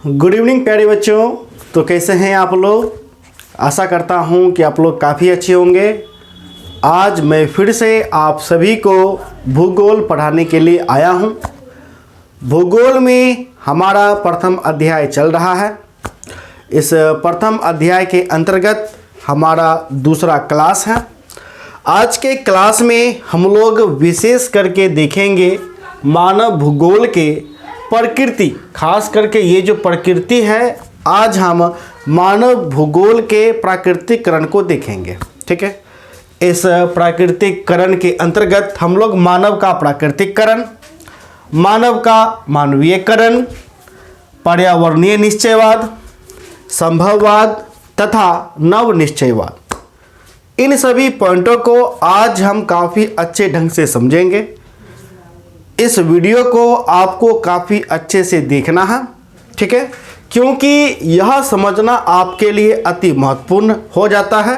Good evening प्यारे बच्चों। तो कैसे हैं आप लोग? आशा करता हूं कि आप लोग काफ़ी अच्छे होंगे। आज मैं फिर से आप सभी को भूगोल पढ़ाने के लिए आया हूं। भूगोल में हमारा प्रथम अध्याय चल रहा है। इस प्रथम अध्याय के अंतर्गत हमारा दूसरा क्लास है। आज के क्लास में हम लोग विशेष करके देखेंगे मानव भूगोल के प्रकृति, खास करके ये जो प्रकृति है, आज हम मानव भूगोल के प्राकृतिकरण को देखेंगे। ठीक है, इस प्राकृतिकरण के अंतर्गत हम लोग मानव का प्राकृतिकरण, मानव का मानवीयकरण, पर्यावरणीय निश्चयवाद, संभववाद तथा नव निश्चयवाद, इन सभी पॉइंटों को आज हम काफ़ी अच्छे ढंग से समझेंगे। इस वीडियो को आपको काफ़ी अच्छे से देखना है, ठीक है, क्योंकि यह समझना आपके लिए अति महत्वपूर्ण हो जाता है।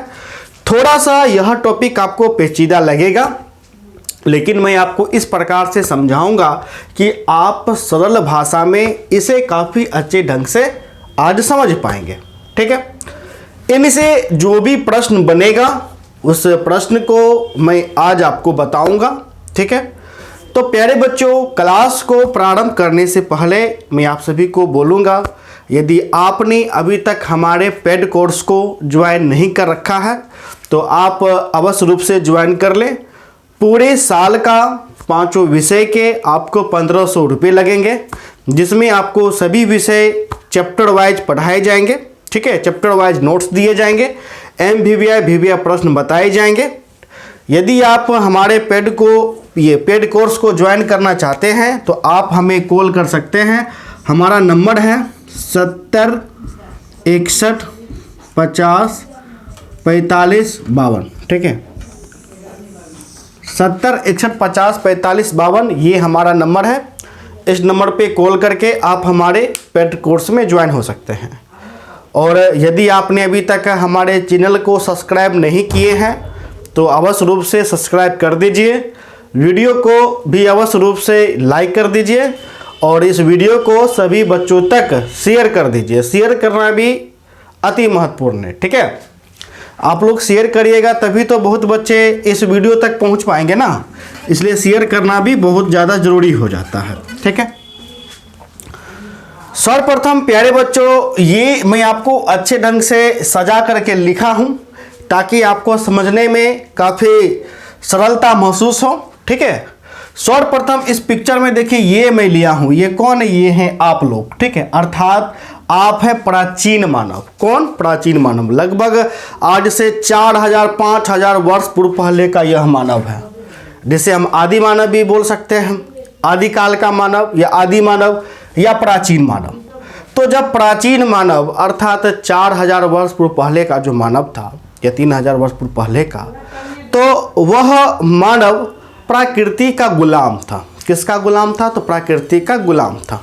थोड़ा सा यह टॉपिक आपको पेचीदा लगेगा, लेकिन मैं आपको इस प्रकार से समझाऊंगा कि आप सरल भाषा में इसे काफ़ी अच्छे ढंग से आज समझ पाएंगे। ठीक है, इनसे जो भी प्रश्न बनेगा उस प्रश्न को मैं आज आपको बताऊंगा। ठीक है, तो प्यारे बच्चों, क्लास को प्रारंभ करने से पहले मैं आप सभी को बोलूँगा, यदि आपने अभी तक हमारे पेड कोर्स को ज्वाइन नहीं कर रखा है तो आप अवश्य रूप से ज्वाइन कर लें। पूरे साल का 5 विषय के आपको 1500 रुपये लगेंगे, जिसमें आपको सभी विषय चैप्टर वाइज पढ़ाए जाएंगे। ठीक है, चैप्टर वाइज नोट्स दिए जाएंगे, MVVI प्रश्न बताए जाएंगे। यदि आप हमारे पेड कोर्स को ज्वाइन करना चाहते हैं तो आप हमें कॉल कर सकते हैं। हमारा नंबर है 70 61 50 45 52। ठीक है, 70 61 50 45 52 ये हमारा नंबर है। इस नंबर पे कॉल करके आप हमारे पेड कोर्स में ज्वाइन हो सकते हैं। और यदि आपने अभी तक हमारे चैनल को सब्सक्राइब नहीं किए हैं तो अवश्य रूप से सब्सक्राइब कर दीजिए, वीडियो को भी अवश्य रूप से लाइक कर दीजिए और इस वीडियो को सभी बच्चों तक शेयर कर दीजिए। शेयर करना भी अति महत्वपूर्ण है। ठीक है, आप लोग शेयर करिएगा तभी तो बहुत बच्चे इस वीडियो तक पहुंच पाएंगे ना, इसलिए शेयर करना भी बहुत ज़्यादा ज़रूरी हो जाता है। ठीक है, सर्वप्रथम प्यारे बच्चों, ये मैं आपको अच्छे ढंग से सजा करके लिखा हूँ ताकि आपको समझने में काफ़ी सरलता महसूस हो। ठीक है, सर्वप्रथम इस पिक्चर में देखिए, ये मैं लिया हूँ, ये कौन है? ये हैं आप लोग। ठीक है, अर्थात आप है प्राचीन मानव। कौन? प्राचीन मानव। लगभग आज से 4000 5000 वर्ष पूर्व पहले का यह मानव है, जिसे हम आदि मानव भी बोल सकते हैं, आदिकाल का मानव या आदि मानव या प्राचीन मानव। तो जब प्राचीन मानव अर्थात 4000 वर्ष पूर्व पहले का जो मानव था या 3000 वर्ष पूर्व पहले का, तो वह मानव प्रकृति का गुलाम था। किसका गुलाम था? तो प्रकृति का गुलाम था।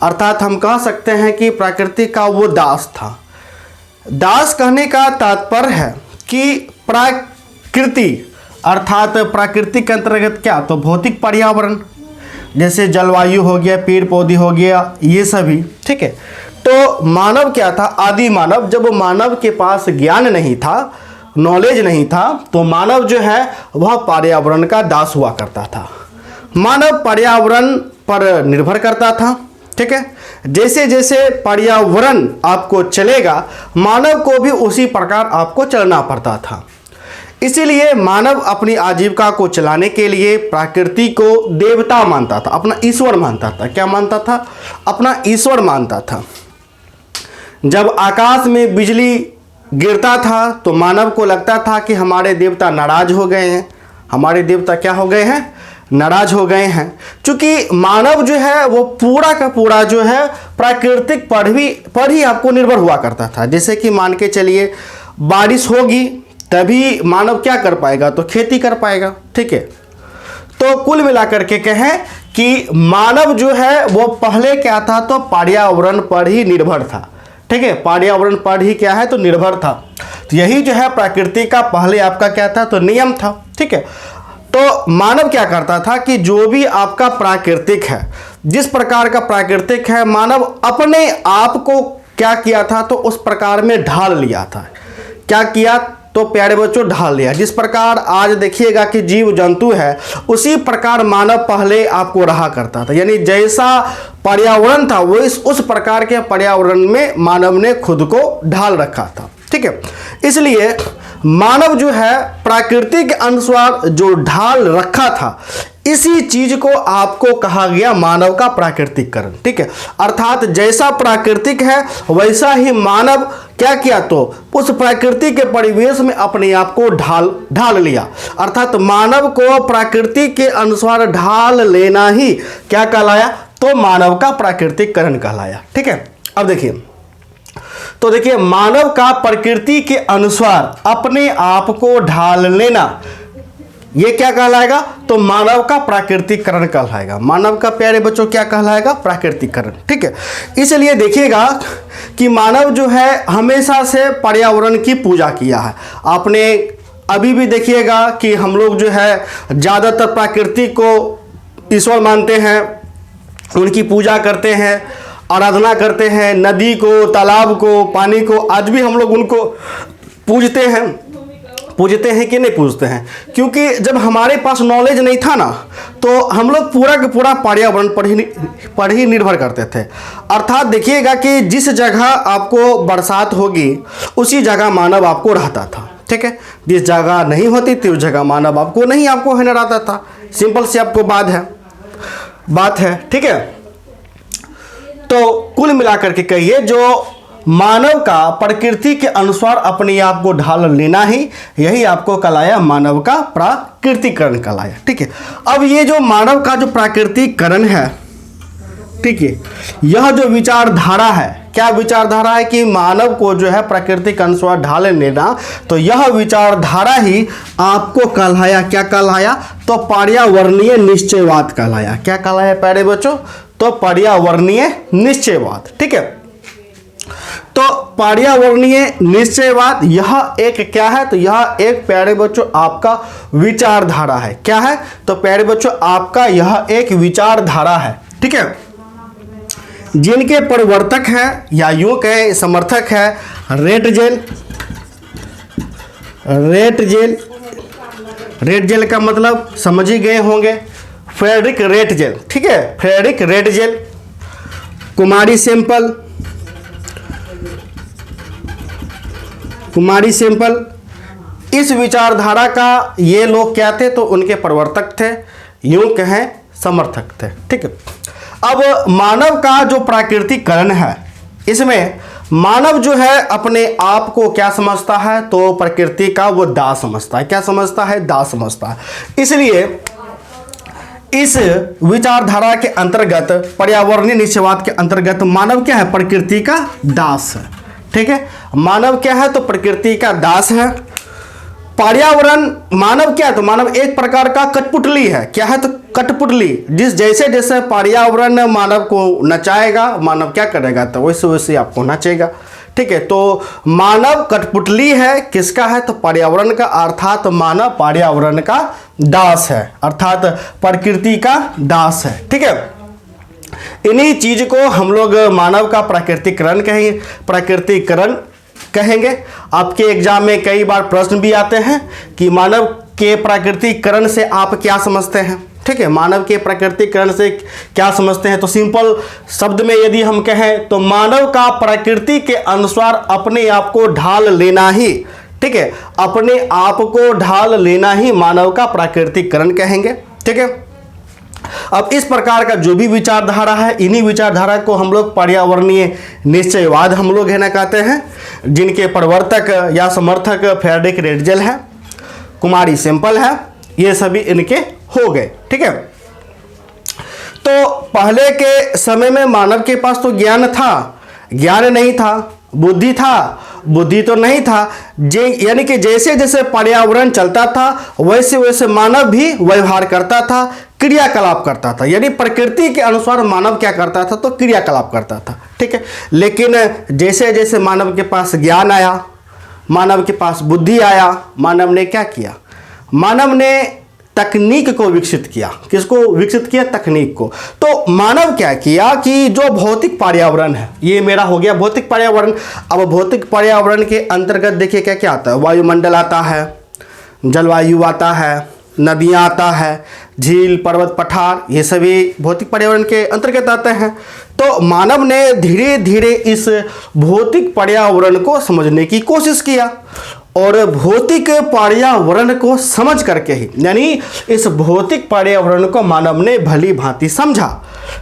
अर्थात हम कह सकते हैं कि प्रकृति का वो दास था। दास कहने का तात्पर्य है कि प्रकृति अर्थात प्रकृति के अंतर्गत क्या? तो भौतिक पर्यावरण, जैसे जलवायु हो गया, पेड़ पौधे हो गया, ये सभी। ठीक है, तो मानव क्या था? आदि मानव। जब मानव के पास ज्ञान नहीं था, नॉलेज नहीं था, तो मानव जो है वह पर्यावरण का दास हुआ करता था। मानव पर्यावरण पर निर्भर करता था। ठीक है, जैसे जैसे पर्यावरण आपको चलेगा, मानव को भी उसी प्रकार आपको चलना पड़ता था। इसीलिए मानव अपनी आजीविका को चलाने के लिए प्रकृति को देवता मानता था, अपना ईश्वर मानता था। क्या मानता था? अपना ईश्वर मानता था। जब आकाश में बिजली गिरता था तो मानव को लगता था कि हमारे देवता नाराज हो गए हैं। हमारे देवता क्या हो गए हैं? नाराज हो गए हैं। क्योंकि मानव जो है वो पूरा का पूरा जो है प्राकृतिक पर ही आपको निर्भर हुआ करता था। जैसे कि मान के चलिए, बारिश होगी तभी मानव क्या कर पाएगा? तो खेती कर पाएगा। ठीक है, तो कुल मिलाकर के कहें कि मानव जो है वो पहले क्या था? तो पर्यावरण पर ही निर्भर था। ठीक है, पर्यावरण पर ही क्या है? तो निर्भर था। तो यही जो है प्रकृति का पहले आपका क्या था? तो नियम था। ठीक है, तो मानव क्या करता था कि जो भी आपका प्राकृतिक है, जिस प्रकार का प्राकृतिक है, मानव अपने आप को क्या किया था, तो उस प्रकार में ढाल लिया था। क्या किया, तो प्यारे बच्चों ढाल लिया। जिस प्रकार आज देखिएगा कि जीव जंतु है, उसी प्रकार मानव पहले आपको रहा करता था, यानी जैसा पर्यावरण था वो उस प्रकार के पर्यावरण में मानव ने खुद को ढाल रखा था। ठीक है, इसलिए मानव जो है प्रकृति के अनुसार जो ढाल रखा था, इसी चीज को आपको कहा गया मानव का प्राकृतिकरण। ठीक है, अर्थात जैसा प्राकृतिक है वैसा ही मानव क्या किया, तो उस प्रकृति के परिवेश में अपने आप को ढाल लिया। अर्थात मानव को प्रकृति के अनुसार ढाल लेना ही क्या कहलाया, तो मानव का प्राकृतिकरण कहलाया। ठीक है, अब देखिए, तो देखिए मानव का प्रकृति के अनुसार अपने आप को ढाल लेना, ये क्या कहलाएगा, तो मानव का प्राकृतिकरण कहलाएगा। मानव का प्यारे बच्चों क्या कहलाएगा, प्राकृतिकरण। ठीक है, इसलिए देखिएगा कि मानव जो है हमेशा से पर्यावरण की पूजा किया है। आपने अभी भी देखिएगा कि हम लोग जो है ज़्यादातर प्रकृति को ईश्वर मानते हैं, उनकी पूजा करते हैं, आराधना करते हैं, नदी को, तालाब को, पानी को, आज भी हम लोग उनको पूजते हैं कि नहीं पूजते हैं, क्योंकि जब हमारे पास नॉलेज नहीं था ना, तो हम लोग पूरा का पूरा पर्यावरण पर ही निर्भर करते थे। अर्थात देखिएगा कि जिस जगह आपको बरसात होगी उसी जगह मानव आपको रहता था। ठीक है, जिस जगह नहीं होती थी उस जगह मानव आपको है ना रहता था। सिंपल सी आपको बात है। ठीक है, तो कुल मिलाकर के कहिए, जो मानव का प्रकृति के अनुसार अपने आप को ढाल लेना ही, यही आपको कहलाया मानव का प्राकृतिकरण कहलाया। ठीक है, अब ये जो मानव का जो प्राकृतिकरण है, ठीक है, यह जो विचारधारा है, क्या विचारधारा है कि मानव को जो है प्रकृति के अनुसार ढाल लेना, तो यह विचारधारा ही आपको कहलाया, क्या कहलाया, तो पर्यावरणीय निश्चयवाद कहलाया। क्या कहलाया प्यारे बच्चों, तो पर्यावरणीय निश्चयवाद। ठीक है, तो पर्यावरणीय निश्चयवाद यह एक क्या है, तो यह एक प्यारे बच्चों आपका विचारधारा है। क्या है, तो प्यारे बच्चों आपका यह एक विचारधारा है। ठीक है, जिनके प्रवर्तक हैं या यूं कहें समर्थक है रेटजेल का मतलब समझ ही गए होंगे, फ्रेडरिक रेटजेल। ठीक है, फ्रेडरिक रेटजेल, कुमारी सेम्पल, इस विचारधारा का ये लोग क्या थे, तो उनके प्रवर्तक थे, यूं कहें समर्थक थे। ठीक है, अब मानव का जो प्राकृतिकरण है, इसमें मानव जो है अपने आप को क्या समझता है, तो प्रकृति का वो दास समझता है। क्या समझता है, दास समझता है। इसलिए इस विचारधारा के अंतर्गत, पर्यावरणीय निश्चयवाद के अंतर्गत, मानव क्या है, प्रकृति का दास है। ठीक है, मानव क्या है, तो प्रकृति का दास है। पर्यावरण, मानव क्या है, तो मानव एक प्रकार का कठपुतली है। क्या है, तो कठपुतली, जैसे जैसे पर्यावरण मानव को नचाएगा, मानव क्या करेगा, तो वैसे वैसे आपको नचेगा। ठीक है, तो मानव कठपुतली है, किसका है, तो पर्यावरण का, अर्थात मानव पर्यावरण का दास है, अर्थात प्रकृति का दास है। ठीक है, इन्हीं चीज को हम लोग मानव का प्राकृतिकरण कहेंगे। आपके एग्जाम में कई बार प्रश्न भी आते हैं कि मानव के प्राकृतिकरण से आप क्या समझते हैं। ठीक है, मानव के प्राकृतिकरण से क्या समझते हैं, तो सिंपल शब्द में यदि हम कहें, तो मानव का प्रकृति के अनुसार अपने आप को ढाल लेना ही, ठीक है, अपने आप को ढाल लेना ही मानव का प्राकृतिकरण कहेंगे। ठीक है, अब इस प्रकार का जो भी विचारधारा है, इन्हीं विचारधारा को हम लोग पर्यावरणीय निश्चयवाद हम लोग है ना कहते हैं, जिनके प्रवर्तक या समर्थक फ्रेडरिक रेटजेल है, कुमारी सेम्पल है, ये सभी इनके हो गए। ठीक है, तो पहले के समय में मानव के पास तो ज्ञान था, ज्ञान नहीं था, बुद्धि था, बुद्धि तो नहीं था, यानी कि जैसे जैसे पर्यावरण चलता था वैसे वैसे मानव भी व्यवहार करता था, क्रियाकलाप करता था। यानी प्रकृति के अनुसार मानव क्या करता था, तो क्रियाकलाप करता था। ठीक है, लेकिन जैसे जैसे मानव के पास ज्ञान आया, मानव के पास बुद्धि आया, मानव ने क्या किया, मानव ने तकनीक को विकसित किया। किसको विकसित किया? तकनीक को। तो मानव क्या किया कि जो भौतिक पर्यावरण है, ये मेरा हो गया भौतिक पर्यावरण। अब भौतिक पर्यावरण के अंतर्गत देखिए क्या क्या आता है। वायुमंडल आता है, जलवायु आता है, नदियाँ आता है, झील, पर्वत, पठार, ये सभी भौतिक पर्यावरण के अंतर्गत आते हैं। तो मानव ने धीरे धीरे इस भौतिक पर्यावरण को समझने की कोशिश किया और भौतिक पर्यावरण को समझ करके ही, यानी इस भौतिक पर्यावरण को मानव ने भली भांति समझा।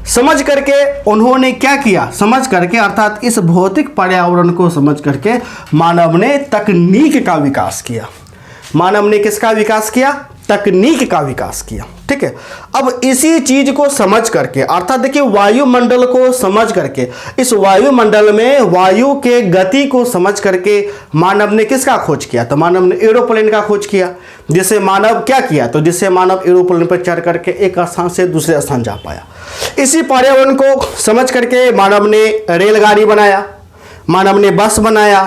समझ करके उन्होंने क्या किया? समझ करके अर्थात इस भौतिक पर्यावरण को समझ करके मानव ने तकनीक का विकास किया। मानव ने किसका विकास किया? तकनीक का विकास किया। ठीक है। अब इसी चीज को समझ करके अर्थात देखिए वायुमंडल को समझ करके, इस वायुमंडल में वायु के गति को समझ करके मानव ने किसका खोज किया? तो मानव ने एरोप्लेन का खोज किया। जिससे मानव क्या किया? तो जिससे मानव एरोप्लेन पर चढ़ करके एक स्थान से दूसरे स्थान जा पाया। इसी पर्यावरण को समझ करके मानव ने रेलगाड़ी बनाया, मानव ने बस बनाया,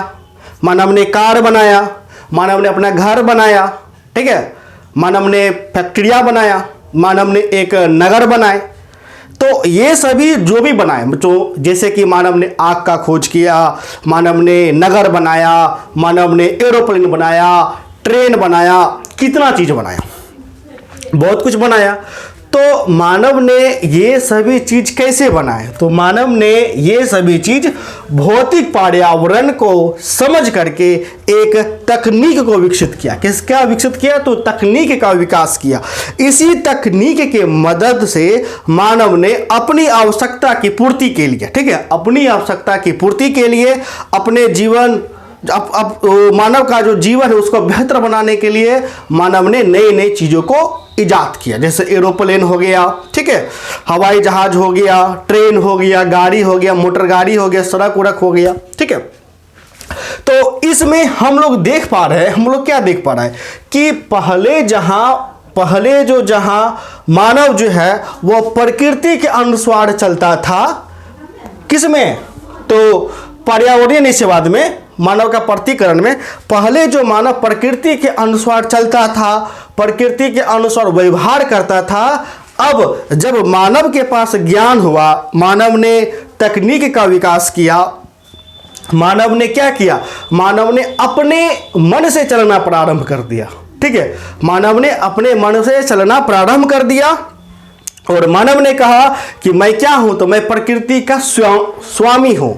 मानव ने कार बनाया, मानव ने अपना घर बनाया। ठीक है। मानव ने फैक्ट्रियाँ बनाया, मानव ने एक नगर बनाए। तो ये सभी जो भी बनाए, तो जैसे कि मानव ने आग का खोज किया, मानव ने नगर बनाया, मानव ने एरोप्लेन बनाया, ट्रेन बनाया, कितना चीज़ बनाया, बहुत कुछ बनाया। तो मानव ने ये सभी चीज कैसे बनाए? तो मानव ने ये सभी चीज भौतिक पर्यावरण को समझ करके एक तकनीक को विकसित किया। किसका विकसित किया? तो तकनीक का विकास किया। इसी तकनीक के मदद से मानव ने अपनी आवश्यकता की पूर्ति के लिए, ठीक है, अपनी आवश्यकता की पूर्ति के लिए अपने जीवन अब मानव का जो जीवन है उसको बेहतर बनाने के लिए मानव ने नई नई चीज़ों को इजाद किया। जैसे एरोप्लेन हो गया, ठीक है, हवाई जहाज हो गया, ट्रेन हो गया, गाड़ी हो गया, मोटर गाड़ी हो गया, सड़क उड़क हो गया। ठीक है। तो इसमें हम लोग देख पा रहे हैं, हम लोग क्या देख पा रहे हैं कि पहले जहां मानव जो है वो प्रकृति के अनुसार चलता था। किसमें? तो पर्यावरणीय निश्चयवाद में, मानव का प्रतीकरण में पहले जो मानव प्रकृति के अनुसार चलता था, प्रकृति के अनुसार व्यवहार करता था। अब जब मानव के पास ज्ञान हुआ, मानव ने तकनीक का विकास किया, मानव ने क्या किया? मानव ने अपने मन से चलना प्रारंभ कर दिया। ठीक है। मानव ने अपने मन से चलना प्रारंभ कर दिया और मानव ने कहा कि मैं क्या हूं? तो मैं प्रकृति का स्वामी हूं।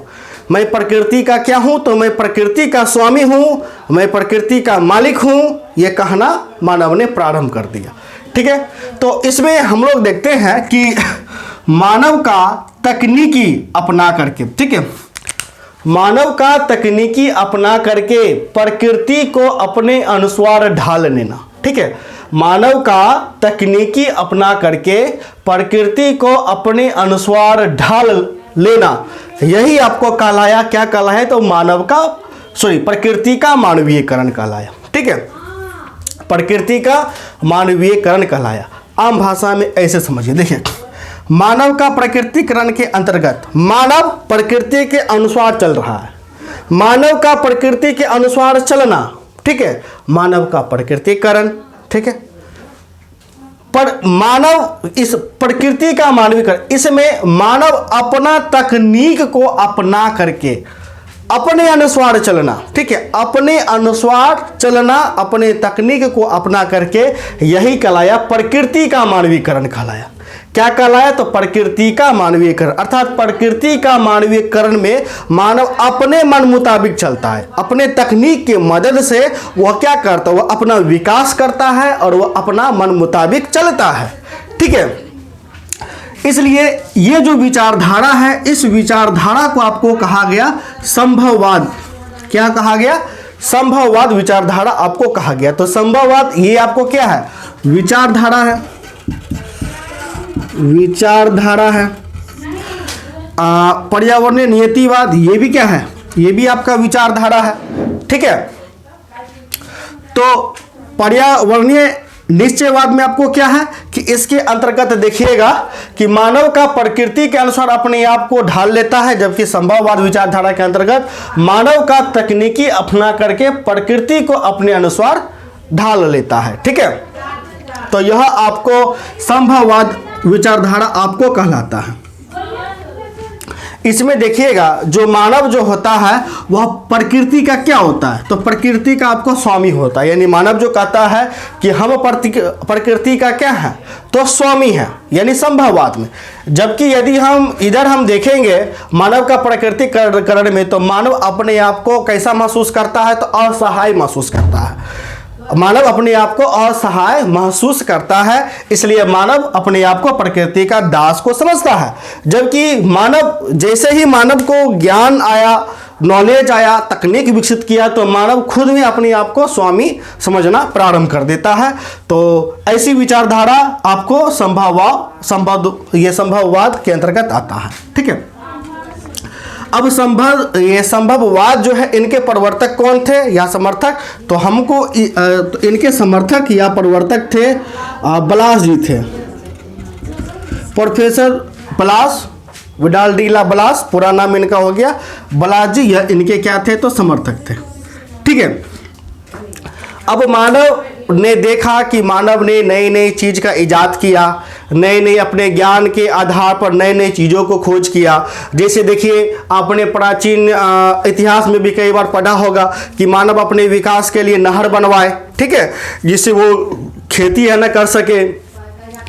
मैं प्रकृति का क्या हूं? तो मैं प्रकृति का स्वामी हूं, मैं प्रकृति का मालिक हूं। यह कहना मानव ने प्रारंभ कर दिया। ठीक है। तो इसमें हम लोग देखते हैं कि मानव का तकनीकी अपना करके, ठीक है, मानव का तकनीकी अपना करके प्रकृति को अपने अनुसार ढाल लेना। ठीक है। मानव का तकनीकी अपना करके प्रकृति को अपने अनुसार ढाल लेना, यही आपको कहलाया, क्या कहलाया? तो मानव का प्रकृति का मानवीयकरण कहलाया। ठीक है। प्रकृति का मानवीयकरण कहलाया। आम भाषा में ऐसे समझिए। देखिए, मानव का प्रकृतिकरण के अंतर्गत मानव प्रकृति के अनुसार चल रहा है। मानव का प्रकृति के अनुसार चलना, ठीक है, मानव का प्रकृतिकरण। ठीक है। पर मानव इस प्रकृति का मानवीकरण, इसमें मानव अपना तकनीक को अपना करके अपने अनुसार चलना, ठीक है, अपने अनुसार चलना, अपने तकनीक को अपना करके यही कहलाया प्रकृति का मानवीकरण कहलाया। क्या कहलाया? तो प्रकृति का मानवीकरण। अर्थात प्रकृति का मानवीकरण में मानव अपने मन मुताबिक चलता है, अपने तकनीक के मदद से वह क्या करता है? वह अपना विकास करता है और वह अपना मन मुताबिक चलता है। ठीक है। इसलिए ये जो विचारधारा है, इस विचारधारा को आपको कहा गया संभववाद। क्या कहा गया? संभववाद विचारधारा आपको कहा गया। तो संभववाद ये आपको क्या है? विचारधारा है, विचारधारा है। पर्यावरणीय नियतिवाद ये भी क्या है? ये भी आपका विचारधारा है। ठीक है। तो पर्यावरणीय निश्चयवाद में आपको क्या है कि इसके अंतर्गत देखिएगा कि मानव का प्रकृति के अनुसार अपने आप को ढाल लेता है, जबकि संभववाद विचारधारा के अंतर्गत मानव का तकनीकी अपना करके प्रकृति को अपने अनुसार ढाल लेता है। ठीक है। तो यह आपको संभववाद विचारधारा आपको कहलाता है। इसमें देखिएगा जो मानव जो होता है वह प्रकृति का क्या होता है, तो प्रकृति का आपको स्वामी होता है। यानी मानव जो कहता है कि हम प्रकृति का क्या है, तो स्वामी है, यानी संभववाद में। जबकि यदि हम इधर हम देखेंगे मानव का प्रकृतिकरण में, तो मानव अपने आप को कैसा महसूस करता है, तो असहाय महसूस करता है। मानव अपने आप को असहाय महसूस करता है, इसलिए मानव अपने आप को प्रकृति का दास को समझता है। जबकि मानव जैसे ही मानव को ज्ञान आया, नॉलेज आया, तकनीक विकसित किया, तो मानव खुद में अपने आप को स्वामी समझना प्रारंभ कर देता है। तो ऐसी विचारधारा आपको संभववाद के अंतर्गत आता है। ठीक है, अब ये संभववाद जो है, इनके प्रवर्तक कौन थे या समर्थक, तो हमको तो इनके समर्थक या प्रवर्तक थे ब्लास जी थे, प्रोफेसर ब्लास, विडाल डी ला ब्लास पूरा नाम इनका हो गया, ब्लास जी, यह इनके क्या थे, तो समर्थक थे। ठीक है, अब मानव ने देखा कि मानव ने नई नई चीज़ का इजाद किया, नए नए अपने ज्ञान के आधार पर नए नई चीज़ों को खोज किया। जैसे देखिए, आपने प्राचीन इतिहास में भी कई बार पढ़ा होगा कि मानव अपने विकास के लिए नहर बनवाए, ठीक है, जिससे वो खेती है न कर सके।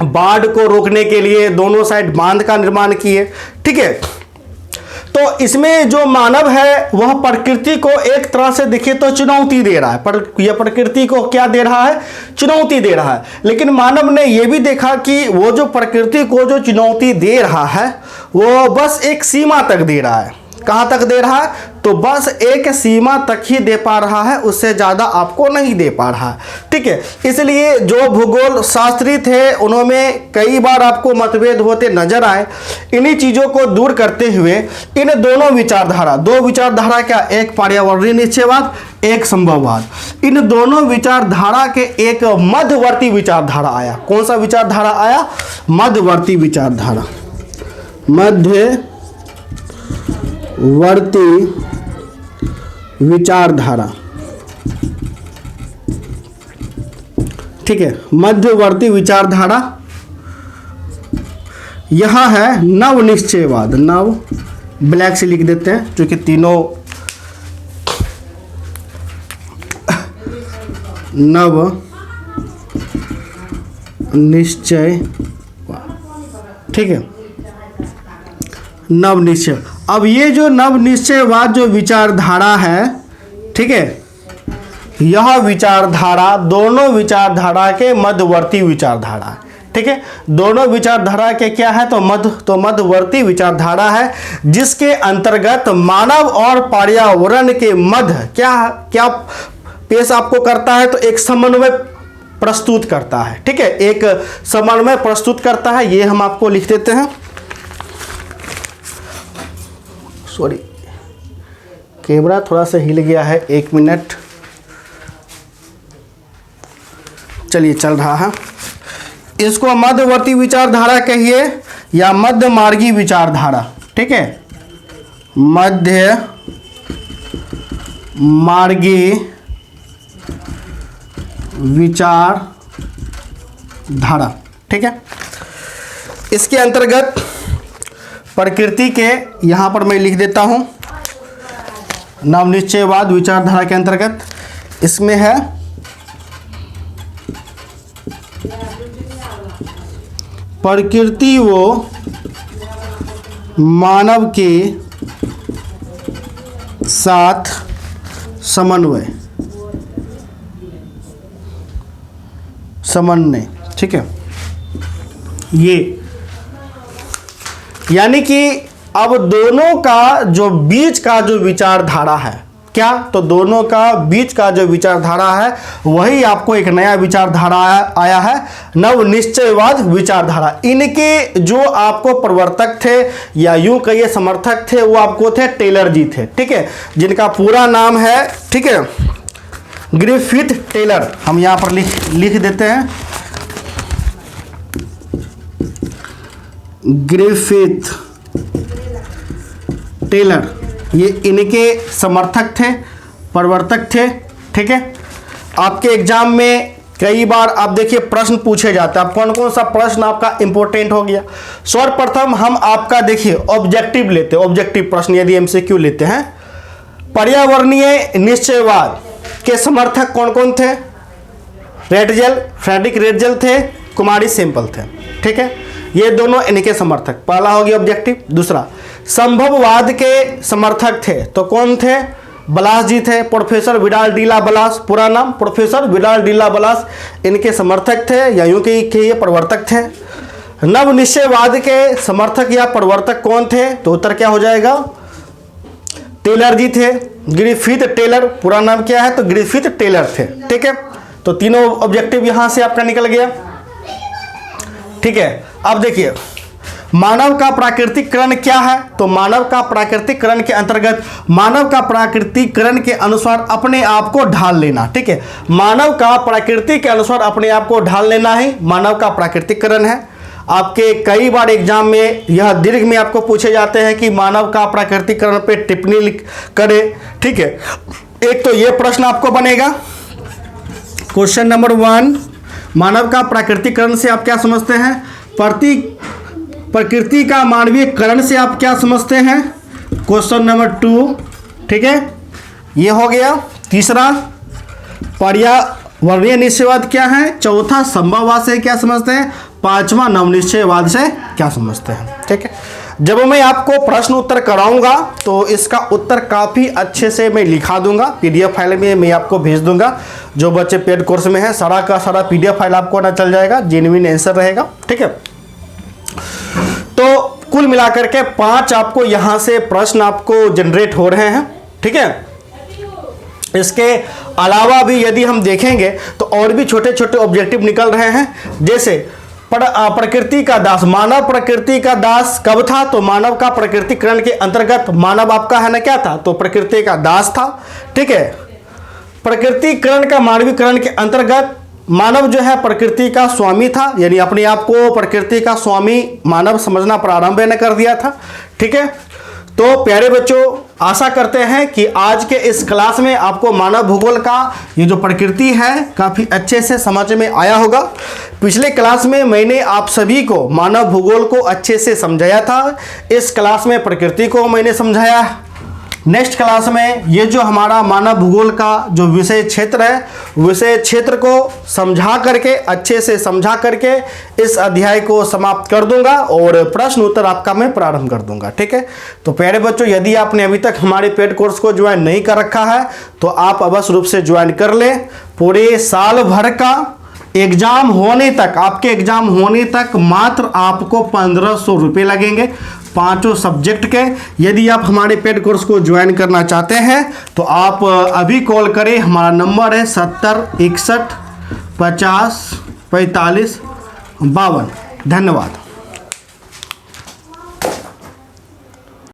बाढ़ को रोकने के लिए दोनों साइड बांध का निर्माण किए। ठीक है, तो इसमें जो मानव है वह प्रकृति को एक तरह से देखिए तो चुनौती दे रहा है, पर यह प्रकृति को क्या दे रहा है, चुनौती दे रहा है। लेकिन मानव ने यह भी देखा कि वो जो प्रकृति को जो चुनौती दे रहा है वो बस एक सीमा तक दे रहा है। कहाँ तक दे रहा है, तो बस एक सीमा तक ही दे पा रहा है, उससे ज़्यादा आपको नहीं दे पा रहा है। ठीक है, इसलिए जो भूगोल शास्त्री थे उन्होंने कई बार आपको मतभेद होते नजर आए। इन्हीं चीज़ों को दूर करते हुए इन दोनों विचारधारा, दो विचारधारा क्या, एक पर्यावरणीय निश्चयवाद, एक संभववाद, इन दोनों विचारधारा के एक मध्यवर्ती विचारधारा आया। कौन सा विचारधारा आया, मध्यवर्ती विचारधारा, मध्यवर्ती विचारधारा। ठीक है, मध्यवर्ती विचारधारा यह है नव निश्चयवाद। नव ब्लैक से लिख देते हैं क्योंकि तीनों नव निश्चय, ठीक है, नव निश्चय। अब ये जो नव निश्चयवाद जो विचारधारा है, ठीक है, यह विचारधारा दोनों विचारधारा के मध्यवर्ती विचारधारा है। ठीक है, दोनों विचारधारा के क्या है, तो मध्यवर्ती विचारधारा है, जिसके अंतर्गत मानव और पर्यावरण के मध्य क्या पेश आपको करता है, तो एक समन्वय प्रस्तुत करता है। ठीक है, एक समन्वय प्रस्तुत करता है। ये हम आपको लिख देते हैं, सॉरी कैमरा थोड़ा सा हिल गया है, 1 मिनट, चलिए चल रहा है। इसको मध्यवर्ती विचारधारा कहिए या मध्य मार्गी विचारधारा। ठीक है, मध्य मार्गी विचारधारा। ठीक है, इसके अंतर्गत प्रकृति के, यहां पर मैं लिख देता हूं, नवनिश्चयवाद विचारधारा के अंतर्गत इसमें है प्रकृति व मानव के साथ समन्वय। ठीक है, ये यानी कि अब दोनों का जो बीच का जो विचारधारा है, क्या, तो दोनों का बीच का जो विचारधारा है वही आपको एक नया विचारधारा आया है, नव निश्चयवाद विचारधारा। इनके जो आपको प्रवर्तक थे या यूं कहिए समर्थक थे, वो आपको थे टेलर जी थे। ठीक है, जिनका पूरा नाम है, ठीक है, ग्रिफिथ टेलर। हम यहां पर लिख देते हैं, ग्रिफिथ टेलर। ये इनके समर्थक थे, प्रवर्तक थे। ठीक है, आपके एग्जाम में कई बार आप देखिए प्रश्न पूछे जाते हैं। अब कौन कौन सा प्रश्न आपका इंपॉर्टेंट हो गया। सर्वप्रथम हम आपका देखिए ऑब्जेक्टिव लेते हैं, ऑब्जेक्टिव प्रश्न यदि एमसीक्यू लेते हैं। पर्यावरणीय निश्चयवाद के समर्थक कौन कौन थे? रेटजेल, फ्रेडरिक रेटजेल थे, कुमारी सेम्पल थे। ठीक है, ये दोनों इनके समर्थक, पहला हो गया ऑब्जेक्टिव। दूसरा, संभववाद के समर्थक थे तो कौन थे? बलास जी थे, प्रोफेसर विडाल डीला बलास, पूरा नाम प्रोफेसर विडाल डीला बलास, इनके समर्थक थे या यूं कि ये प्रवर्तक थे। नव निश्चयवाद के समर्थक या प्रवर्तक कौन थे? तो उत्तर क्या हो जाएगा? टेलर जी थे, ग्रिफिथ टेलर, पूरा नाम क्या है? तो ग्रिफिथ टेलर थे। ठीक है, तो तीनों ऑब्जेक्टिव यहां से आपका निकल गया। ठीक है, अब देखिए मानव का प्राकृतिकरण क्या है? तो मानव का प्राकृतिकरण के अंतर्गत मानव का प्राकृतिकरण के अनुसार अपने आप को ढाल लेना। ठीक है, मानव का प्रकृति के अनुसार अपने आप को ढाल लेना ही मानव का प्राकृतिकरण है। आपके कई बार एग्जाम में यह दीर्घ में आपको पूछे जाते हैं कि मानव का प्राकृतिकरण पे टिप्पणी करे। ठीक है, एक तो यह प्रश्न आपको बनेगा, क्वेश्चन नंबर 1, मानव का प्राकृतिकरण से आप क्या समझते हैं? प्रकृति का मानवीयकरण से आप क्या समझते हैं? Question number 2। ठीक है, ये हो गया। तीसरा, पर्यावरणीय निश्चयवाद क्या है? चौथा, संभववाद से क्या समझते हैं? पांचवा, नवनिश्चयवाद से क्या समझते हैं? ठीक है, जब मैं आपको प्रश्न उत्तर कराऊंगा तो इसका उत्तर काफ़ी अच्छे से मैं लिखा दूंगा, पीडीएफ फाइल में मैं आपको भेज दूंगा। जो बच्चे पेड कोर्स में हैं सारा का सारा पीडीएफ फाइल आपको ना चल जाएगा, जेन्युइन आंसर रहेगा। ठीक है, तो कुल मिलाकर के 5 आपको यहां से प्रश्न आपको जनरेट हो रहे हैं। ठीक है, इसके अलावा भी यदि हम देखेंगे तो और भी छोटे छोटे ऑब्जेक्टिव निकल रहे हैं। जैसे प्रकृति का दास, मानव प्रकृति का दास कब था? तो मानव का प्रकृतिकरण के अंतर्गत मानव आपका है ना क्या था? तो प्रकृति का दास था। ठीक है, प्रकृतिकरण का मानवीकरण के अंतर्गत मानव जो है प्रकृति का स्वामी था, यानी अपने आप को प्रकृति का स्वामी मानव समझना प्रारंभ ने कर दिया था। ठीक है, तो प्यारे बच्चों, आशा करते हैं कि आज के इस क्लास में आपको मानव भूगोल का ये जो प्रकृति है काफ़ी अच्छे से समझ में आया होगा। पिछले क्लास में मैंने आप सभी को मानव भूगोल को अच्छे से समझाया था, इस क्लास में प्रकृति को मैंने समझाया। नेक्स्ट क्लास में ये जो हमारा मानव भूगोल का जो विषय क्षेत्र है, विषय क्षेत्र को समझा करके, अच्छे से समझा करके इस अध्याय को समाप्त कर दूंगा और प्रश्न उत्तर आपका मैं प्रारंभ कर दूंगा। ठीक है, तो प्यारे बच्चों, यदि आपने अभी तक हमारे पेड कोर्स को ज्वाइन नहीं कर रखा है तो आप अवश्य रूप से ज्वाइन कर लें। पूरे साल भर का एग्जाम होने तक, आपके एग्जाम होने तक मात्र आपको 1500 रुपये लगेंगे 5 सब्जेक्ट के। यदि आप हमारे पेड कोर्स को ज्वाइन करना चाहते हैं तो आप अभी कॉल करें, हमारा नंबर है 70 61 50 45 52। धन्यवाद।